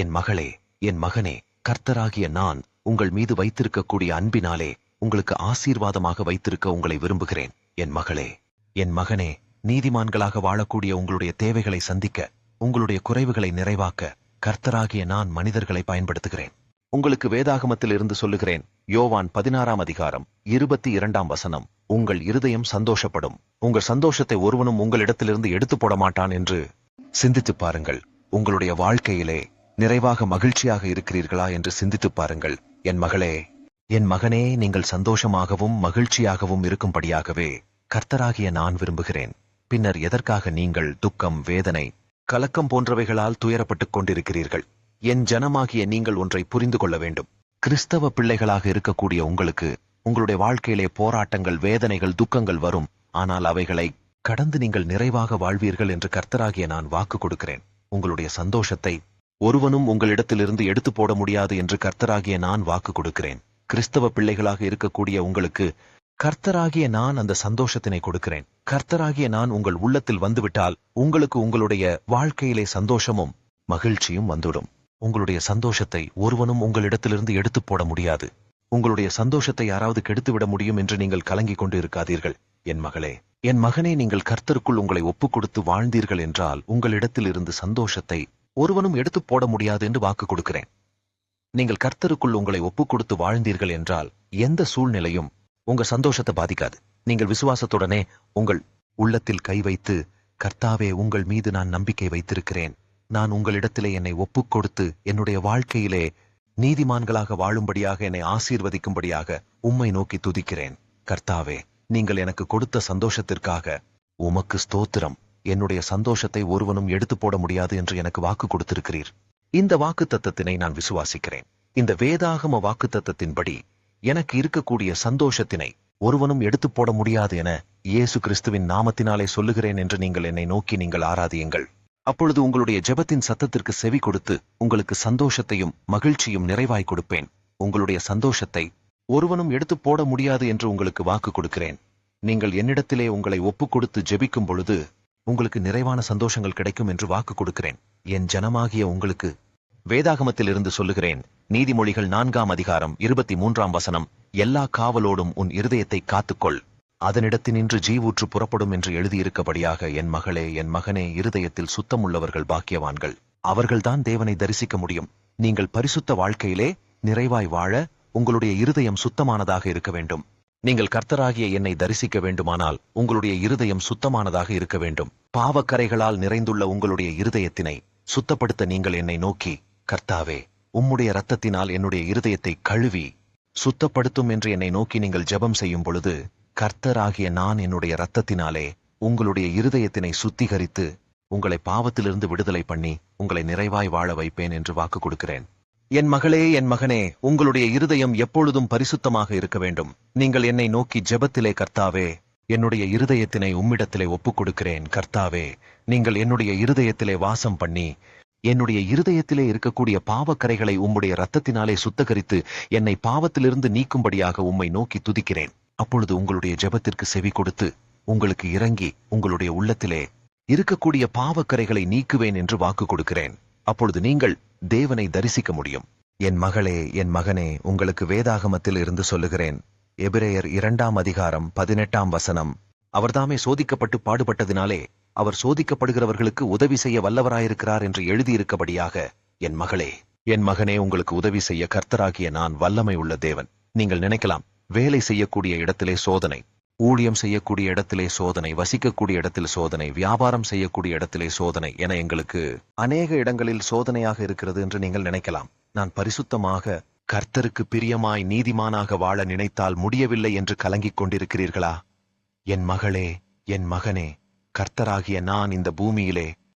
என் மகளே, என் மகனே, கர்த்தராகிய நான் உங்கள் மீது வைத்திருக்கக்கூடிய அன்பினாலே உங்களுக்கு ஆசீர்வாதமாக வைத்திருக்க உங்களை விரும்புகிறேன். என் மகளே, என் மகனே, நீதிமான்களாக வாழக்கூடிய உங்களுடைய தேவைகளை சந்திக்க, உங்களுடைய குறைவுகளை நிறைவாக்க கர்த்தராகிய நான் மனிதர்களை பயன்படுத்துகிறேன். உங்களுக்கு வேதாகமத்தில் இருந்து சொல்லுகிறேன். யோவான் 16ஆம் அதிகாரம் 22ஆம் வசனம். உங்கள் இருதயம் சந்தோஷப்படும், உங்கள் சந்தோஷத்தை ஒருவனும் உங்களிடத்திலிருந்து எடுத்து போட மாட்டான் என்று சிந்தித்து பாருங்கள். உங்களுடைய வாழ்க்கையிலே நிறைவாக மகிழ்ச்சியாக இருக்கிறீர்களா என்று சிந்தித்து பாருங்கள். என் மகளே, என் மகனே, நீங்கள் சந்தோஷமாகவும் மகிழ்ச்சியாகவும் இருக்கும்படியாகவே கர்த்தராகிய நான் விரும்புகிறேன். பின்னர் எதற்காக நீங்கள் துக்கம், வேதனை, கலக்கம் போன்றவைகளால் துயரப்பட்டுக் கொண்டிருக்கிறீர்கள்? என் ஜனமாகிய நீங்கள் ஒன்றை புரிந்து கொள்ள வேண்டும். கிறிஸ்தவ பிள்ளைகளாக இருக்கக்கூடிய உங்களுக்கு உங்களுடைய வாழ்க்கையிலே போராட்டங்கள், வேதனைகள், துக்கங்கள் வரும். ஆனால் அவைகளை கடந்து நீங்கள் நிறைவாக வாழ்வீர்கள் என்று கர்த்தராகிய நான் வாக்கு கொடுக்கிறேன். உங்களுடைய சந்தோஷத்தை ஒருவனும் உங்களிடத்திலிருந்து எடுத்து போட முடியாது என்று கர்த்தராகிய நான் வாக்கு கொடுக்கிறேன். கிறிஸ்தவ பிள்ளைகளாக இருக்கக்கூடிய உங்களுக்கு கர்த்தராகிய நான் அந்த சந்தோஷத்தினை கொடுக்கிறேன். கர்த்தராகிய நான் உங்கள் உள்ளத்தில் வந்துவிட்டால் உங்களுக்கு உங்களுடைய வாழ்க்கையிலே சந்தோஷமும் மகிழ்ச்சியும் வந்துடும். உங்களுடைய சந்தோஷத்தை ஒருவனும் உங்களிடத்திலிருந்து எடுத்து போட முடியாது. உங்களுடைய சந்தோஷத்தை யாராவது கெடுத்துவிட முடியும் என்று நீங்கள் கலங்கிக் கொண்டு இருக்காதீர்கள். என் மகளே, என் மகனே, நீங்கள் கர்த்தருக்குள் உங்களை ஒப்புக் கொடுத்து வாழ்ந்தீர்கள் என்றால் உங்களிடத்தில் இருந்து சந்தோஷத்தை ஒருவனும் எடுத்து போட முடியாது என்று வாக்கு கொடுக்கிறேன். நீங்கள் கர்த்தருக்குள் உங்களை ஒப்புக் கொடுத்து வாழ்ந்தீர்கள் என்றால் எந்த சூழ்நிலையும் உங்க சந்தோஷத்தை பாதிக்காது. நீங்கள் விசுவாசத்துடனே உங்கள் உள்ளத்தில் கை வைத்து, கர்த்தாவே, உங்கள் மீது நான் நம்பிக்கை வைத்திருக்கிறேன், நான் உங்களிடத்திலே என்னை ஒப்புக் கொடுத்து என்னுடைய வாழ்க்கையிலே நீதிமான்களாக வாழும்படியாக என்னை ஆசீர்வதிக்கும்படியாக உம்மை நோக்கி துதிக்கிறேன். கர்த்தாவே, நீங்கள் எனக்கு கொடுத்த சந்தோஷத்திற்காக உமக்கு ஸ்தோத்திரம். என்னுடைய சந்தோஷத்தை ஒருவனும் எடுத்து போட முடியாது என்று எனக்கு வாக்கு கொடுத்திருக்கிறீர். இந்த வாக்கு தத்தத்தினை நான் விசுவாசிக்கிறேன். இந்த வேதாகம வாக்கு தத்தத்தின்படி எனக்கு இருக்கக்கூடிய சந்தோஷத்தினை ஒருவனும் எடுத்து போட முடியாது என இயேசு கிறிஸ்துவின் நாமத்தினாலே சொல்லுகிறேன் என்று நீங்கள் என்னை நோக்கி நீங்கள் ஆராதியுங்கள். அப்பொழுது உங்களுடைய ஜெபத்தின் சத்தத்திற்கு செவி கொடுத்து உங்களுக்கு சந்தோஷத்தையும் மகிழ்ச்சியும் நிறைவாய் கொடுப்பேன். உங்களுடைய சந்தோஷத்தை ஒருவனும் எடுத்து போட முடியாது என்று உங்களுக்கு வாக்கு கொடுக்கிறேன். நீங்கள் என்னிடத்திலே உங்களை ஒப்புக் கொடுத்து ஜெபிக்கும் பொழுது உங்களுக்கு நிறைவான சந்தோஷங்கள் கிடைக்கும் என்று வாக்கு கொடுக்கிறேன். என் ஜனமாகிய உங்களுக்கு வேதாகமத்தில் இருந்து சொல்லுகிறேன். நீதிமொழிகள் 4ஆம் அதிகாரம் 23ஆம் வசனம். எல்லா காவலோடும் உன் இருதயத்தை காத்துக்கொள், அதனிடத்தினின்று ஜீவூற்று புறப்படும் என்று எழுதியிருக்கபடியாக என் மகளே, என் மகனே, இருதயத்தில் சுத்தமுள்ளவர்கள் பாக்கியவான்கள், அவர்கள்தான் தேவனை தரிசிக்க முடியும். நீங்கள் பரிசுத்த வாழ்க்கையிலே நிறைவாய் வாழ உங்களுடைய இருதயம் சுத்தமானதாக இருக்க வேண்டும். நீங்கள் கர்த்தராகிய என்னை தரிசிக்க வேண்டுமானால் உங்களுடைய இருதயம் சுத்தமானதாக இருக்க வேண்டும். பாவக்கரைகளால் நிறைந்துள்ள உங்களுடைய இருதயத்தினை சுத்தப்படுத்த நீங்கள் என்னை நோக்கி, கர்த்தாவே, உம்முடைய இரத்தத்தினால் என்னுடைய இருதயத்தை கழுவி சுத்தப்படுத்தும் என்று என்னை நோக்கி நீங்கள் ஜெபம் செய்யும் பொழுது, கர்த்தராகிய நான் என்னுடைய இரத்தத்தினாலே உங்களுடைய இருதயத்தினை சுத்திகரித்து உங்களை பாவத்திலிருந்து விடுதலை பண்ணி உங்களை நிறைவாய் வாழ வைப்பேன் என்று வாக்கு கொடுக்கிறேன். என் மகளே, என் மகனே, உங்களுடைய இருதயம் எப்பொழுதும் பரிசுத்தமாக இருக்க வேண்டும். நீங்கள் என்னை நோக்கி ஜெபத்திலே, கர்த்தாவே, என்னுடைய இருதயத்தினை உம்மிடத்திலே ஒப்புக் கொடுக்கிறேன். கர்த்தாவே, நீங்கள் என்னுடைய இருதயத்திலே வாசம் பண்ணி என்னுடைய இருதயத்திலே இருக்கக்கூடிய பாவக்கரைகளை உம்முடைய இரத்தத்தினாலே சுத்தகரித்து என்னை பாவத்திலிருந்து நீக்கும்படியாக உம்மை நோக்கி துதிக்கிறேன். அப்பொழுது உங்களுடைய ஜெபத்திற்கு செவி கொடுத்து உங்களுக்கு இறங்கி உங்களுடைய உள்ளத்திலே இருக்கக்கூடிய பாவக்கரைகளை நீக்குவேன் என்று வாக்கு கொடுக்கிறேன். அப்பொழுது நீங்கள் தேவனை தரிசிக்க முடியும். என் மகளே, என் மகனே, உங்களுக்கு வேதாகமத்தில் இருந்து சொல்லுகிறேன். எபிரேயர் 2ஆம் அதிகாரம் 18ஆம் வசனம். அவர்தாமே சோதிக்கப்பட்டு பாடுபட்டதினாலே அவர் சோதிக்கப்படுகிறவர்களுக்கு உதவி செய்ய வல்லவராயிருக்கிறார் என்று எழுதியிருக்கபடியாக என் மகளே, என் மகனே, உங்களுக்கு உதவி செய்ய கர்த்தராகிய நான் வல்லமை உள்ள தேவன். நீங்கள் நினைக்கலாம், வேலை செய்யக்கூடிய இடத்திலே சோதனை, ஊழியம் செய்யக்கூடிய இடத்திலே சோதனை, வசிக்கக்கூடிய இடத்தில் சோதனை, வியாபாரம் செய்யக்கூடிய இடத்திலே சோதனை என எங்களுக்கு அநேக இடங்களில் சோதனையாக இருக்கிறது என்று நீங்கள் நினைக்கலாம். நான் பரிசுத்தமாக கர்த்தருக்கு பிரியமாய் நீதிமானாக வாழ நினைத்தால் முடியவில்லை என்று கலங்கிக் கொண்டிருக்கிறீர்களா? என் மகளே, என் மகனே, கர்த்தராகிய நான் இந்த பூமியிலே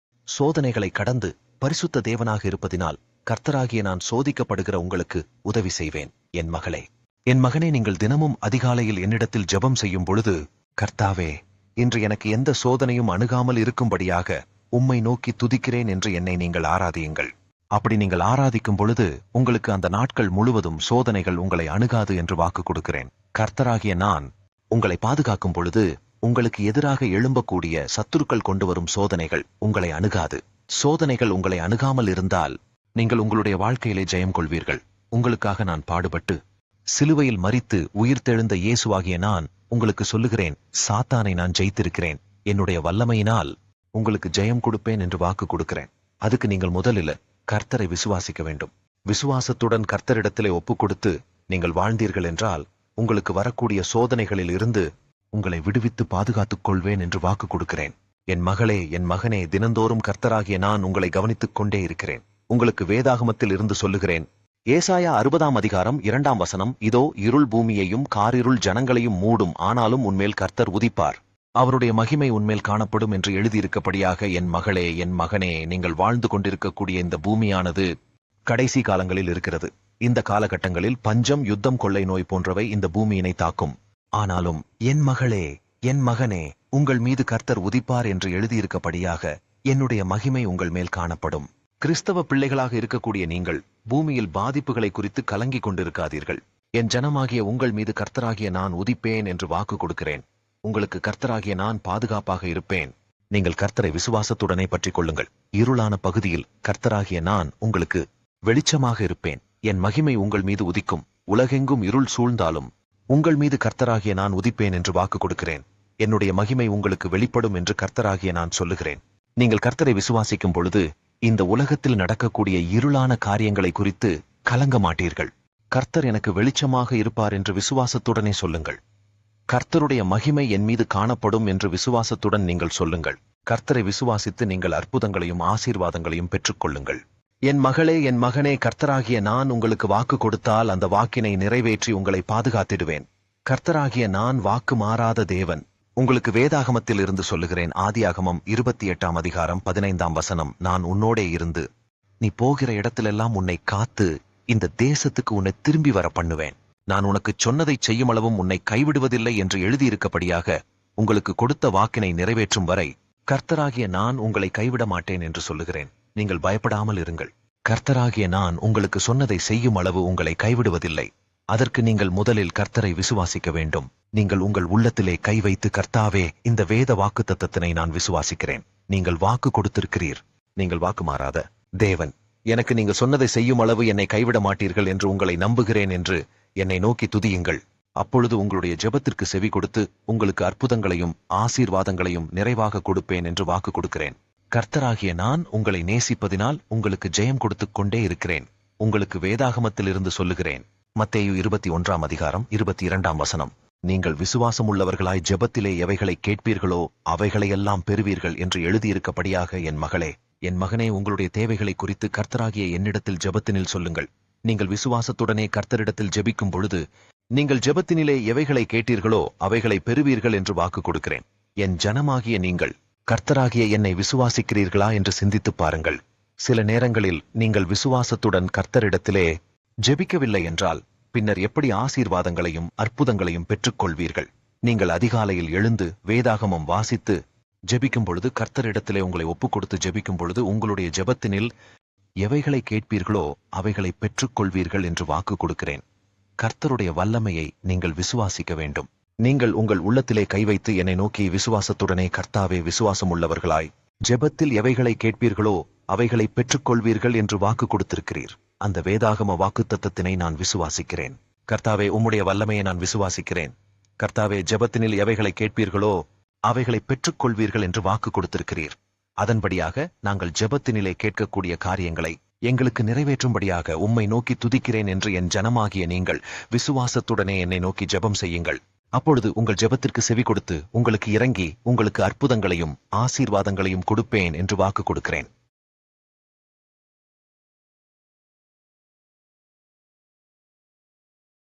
சோதனைகளை கடந்து பரிசுத்த தேவனாக இருப்பதினால் கர்த்தராகிய நான் சோதிக்கப்படுகிற உங்களுக்கு உதவி செய்வேன். என் மகளே, என் மகனே, நீங்கள் தினமும் அதிகாலையில் என்னிடத்தில் ஜெபம் செய்யும் பொழுது, கர்த்தாவே, இன்று எனக்கு எந்த சோதனையும் அணுகாமல் இருக்கும்படியாக உம்மை நோக்கி துதிக்கிறேன் என்று என்னை நீங்கள் ஆராதியுங்கள். அப்படி நீங்கள் ஆராதிக்கும் பொழுது உங்களுக்கு அந்த நாட்கள் முழுவதும் சோதனைகள் உங்களை அணுகாது என்று வாக்கு கொடுக்கிறேன். கர்த்தராகிய நான் உங்களை பாதுகாக்கும் பொழுது உங்களுக்கு எதிராக எழும்பக்கூடிய சத்துருக்கள் கொண்டு வரும் சோதனைகள் உங்களை அணுகாது. சோதனைகள் உங்களை அணுகாமல் இருந்தால் நீங்கள் உங்களுடைய வாழ்க்கையிலே ஜெயம் கொள்வீர்கள். உங்களுக்காக நான் பாடுபட்டு சிலுவையில் மரித்து உயிர்த்தெழுந்த இயேசுவாகிய நான் உங்களுக்கு சொல்லுகிறேன், சாத்தானை நான் ஜெயித்திருக்கிறேன். என்னுடைய வல்லமையினால் உங்களுக்கு ஜெயம் கொடுப்பேன் என்று வாக்கு கொடுக்கிறேன். அதுக்கு நீங்கள் முதலில் கர்த்தரை விசுவாசிக்க வேண்டும். விசுவாசத்துடன் கர்த்தரிடத்திலே ஒப்பு கொடுத்து நீங்கள் வாழ்ந்தீர்கள் என்றால் உங்களுக்கு வரக்கூடிய சோதனைகளில் இருந்து உங்களை விடுவித்து பாதுகாத்துக் கொள்வேன் என்று வாக்கு கொடுக்கிறேன். என் மகளே, என் மகனே, தினந்தோறும் கர்த்தராகிய நான் உங்களை கவனித்துக் கொண்டே இருக்கிறேன். உங்களுக்கு வேதாகமத்தில் இருந்து சொல்லுகிறேன். ஏசாயா 60ஆம் அதிகாரம் 2ஆம் வசனம், இதோ இருள் பூமியையும் காரிருள் ஜனங்களையும் மூடும், ஆனாலும் உன்மேல் கர்த்தர் உதிப்பார், அவருடைய மகிமை உன்மேல் காணப்படும் என்று எழுதியிருக்கப்படியாக என் மகளே, என் மகனே, நீங்கள் வாழ்ந்து கொண்டிருக்கக்கூடிய இந்த பூமியானது கடைசி காலங்களில் இருக்கிறது. இந்த காலகட்டங்களில் பஞ்சம், யுத்தம், கொள்ளை நோய் போன்றவை இந்த பூமியினை தாக்கும். ஆனாலும் என் மகளே, என் மகனே, உங்கள் மீது கர்த்தர் உதிப்பார் என்று எழுதியிருக்கப்படியாக என்னுடைய மகிமை உங்கள் மேல் காணப்படும். கிறிஸ்தவ பிள்ளைகளாக இருக்கக்கூடிய நீங்கள் பூமியில் பாதிப்புகளை குறித்து கலங்கிக் கொண்டிருக்காதீர்கள். என் ஜனமாகிய உங்கள் மீது கர்த்தராகிய நான் உதிப்பேன் என்று வாக்கு கொடுக்கிறேன். உங்களுக்கு கர்த்தராகிய நான் பாதுகாப்பாக இருப்பேன். நீங்கள் கர்த்தரை விசுவாசத்துடனே பற்றிக் கொள்ளுங்கள். இருளான பகுதியில் கர்த்தராகிய நான் உங்களுக்கு வெளிச்சமாக இருப்பேன். என் மகிமை உங்கள் மீது உதிக்கும். உலகெங்கும் இருள் சூழ்ந்தாலும் உங்கள் மீது கர்த்தராகிய நான் உதிப்பேன் என்று வாக்கு கொடுக்கிறேன். என்னுடைய மகிமை உங்களுக்கு வெளிப்படும் என்று கர்த்தராகிய நான் சொல்லுகிறேன். நீங்கள் கர்த்தரை விசுவாசிக்கும் பொழுது இந்த உலகத்தில் நடக்கக்கூடிய இருளான காரியங்களை குறித்து கலங்க மாட்டீர்கள். கர்த்தர் எனக்கு வெளிச்சமாக இருப்பார் என்று விசுவாசத்துடனே சொல்லுங்கள். கர்த்தருடைய மகிமை என் மீது காணப்படும் என்று விசுவாசத்துடன் நீங்கள் சொல்லுங்கள். கர்த்தரை விசுவாசித்து நீங்கள் அற்புதங்களையும் ஆசீர்வாதங்களையும் பெற்றுக்கொள்ளுங்கள். என் மகளே, என் மகனே, கர்த்தராகிய நான் உங்களுக்கு வாக்கு கொடுத்தால் அந்த வாக்கினை நிறைவேற்றி உங்களை பாதுகாத்திடுவேன். கர்த்தராகிய நான் வாக்கு மாறாத தேவன். உங்களுக்கு வேதாகமத்தில் இருந்து சொல்லுகிறேன். ஆதியாகமம் 28ஆம் அதிகாரம் 15ஆம் வசனம், நான் உன்னோடே இருந்து நீ போகிற இடத்திலெல்லாம் உன்னை காத்து இந்த தேசத்துக்கு உன்னை திரும்பி வர பண்ணுவேன். நான் உனக்கு சொன்னதை செய்யும் அளவும் உன்னை கைவிடுவதில்லை என்று எழுதியிருக்கப்படியாக உங்களுக்கு கொடுத்த வாக்கினை நிறைவேற்றும் வரை கர்த்தராகிய நான் உங்களை கைவிட மாட்டேன் என்று சொல்லுகிறேன். நீங்கள் பயப்படாமல் இருங்கள். கர்த்தராகிய நான் உங்களுக்கு சொன்னதை செய்யும் அளவு உங்களை கைவிடுவதில்லை. அதற்கு நீங்கள் முதலில் கர்த்தரை விசுவாசிக்க வேண்டும். நீங்கள் உங்கள் உள்ளத்திலே கை வைத்து, கர்த்தாவே, இந்த வேத வாக்கு தத்தத்தினை நான் விசுவாசிக்கிறேன். நீங்கள் வாக்கு கொடுத்திருக்கிறீர். நீங்கள் வாக்கு மாறாத தேவன். எனக்கு நீங்க சொன்னதை செய்யும் அளவு என்னை கைவிட மாட்டீர்கள் என்று உங்களை நம்புகிறேன் என்று என்னை நோக்கி துதியுங்கள். அப்பொழுது உங்களுடைய ஜெபத்திற்கு செவி கொடுத்து உங்களுக்கு அற்புதங்களையும் ஆசீர்வாதங்களையும் நிறைவாக கொடுப்பேன் என்று வாக்கு கொடுக்கிறேன். கர்த்தராகிய நான் உங்களை நேசிப்பதினால் உங்களுக்கு ஜெயம் கொடுத்துக் கொண்டே இருக்கிறேன். உங்களுக்கு வேதாகமத்தில் இருந்து சொல்லுகிறேன். மத்தேயு 21ஆம் அதிகாரம் 22ஆம் வசனம், நீங்கள் விசுவாசம் உள்ளவர்களாய் ஜெபத்திலே எவைகளை கேட்பீர்களோ அவைகளையெல்லாம் பெறுவீர்கள் என்று எழுதியிருக்கப்படியாக என் மகளே, என் மகனே, உங்களுடைய தேவைகளை குறித்து கர்த்தராகிய என்னிடத்தில் ஜெபத்தினில் சொல்லுங்கள். நீங்கள் விசுவாசத்துடனே கர்த்தரிடத்தில் ஜெபிக்கும் பொழுது நீங்கள் ஜெபத்தினிலே எவைகளை கேட்டீர்களோ அவைகளை பெறுவீர்கள் என்று வாக்கு கொடுக்கிறேன். என் ஜனமாகிய நீங்கள் கர்த்தராகிய என்னை விசுவாசிக்கிறீர்களா என்று சிந்தித்துப் பாருங்கள். சில நேரங்களில் நீங்கள் விசுவாசத்துடன் கர்த்தரிடத்திலே ஜெபிக்கவில்லை என்றால் பின்னர் எப்படி ஆசீர்வாதங்களையும் அற்புதங்களையும் பெற்றுக்கொள்வீர்கள்? நீங்கள் அதிகாலையில் எழுந்து வேதாகமம் வாசித்து ஜெபிக்கும் பொழுது, கர்த்தரிடத்திலே உங்களை ஒப்புக் கொடுத்து ஜெபிக்கும் பொழுது உங்களுடைய ஜெபத்தினில் எவைகளை கேட்பீர்களோ அவைகளை பெற்றுக்கொள்வீர்கள் என்று வாக்கு கொடுக்கிறேன். கர்த்தருடைய வல்லமையை நீங்கள் விசுவாசிக்க வேண்டும். நீங்கள் உங்கள் உள்ளத்திலே கை வைத்து என்னை நோக்கி விசுவாசத்துடனே, கர்த்தாவே, விசுவாசம் உள்ளவர்களாய் ஜெபத்தில் எவைகளை கேட்பீர்களோ அவைகளை பெற்றுக்கொள்வீர்கள் என்று வாக்கு கொடுத்திருக்கிறீர். அந்த வேதாகம வாக்குத்தத்தத்தினை நான் விசுவாசிக்கிறேன். கர்த்தாவே, உம்முடைய வல்லமையை நான் விசுவாசிக்கிறேன். கர்த்தாவே, ஜெபத்தினில் எவைகளை கேட்பீர்களோ அவைகளை பெற்றுக்கொள்வீர்கள் என்று வாக்கு கொடுத்திருக்கிறீர். அதன்படியாக நாங்கள் ஜெபத்தினிலே கேட்கக்கூடிய காரியங்களை எங்களுக்கு நிறைவேற்றும்படியாக உம்மை நோக்கி துதிக்கிறேன் என்று என் ஜனமாகிய நீங்கள் விசுவாசத்துடனே என்னை நோக்கி ஜெபம் செய்யுங்கள். அப்பொழுது உங்கள் ஜெபத்திற்கு செவி கொடுத்து உங்களுக்கு இறங்கி உங்களுக்கு அற்புதங்களையும் ஆசீர்வாதங்களையும் கொடுப்பேன் என்று வாக்கு கொடுக்கிறேன்.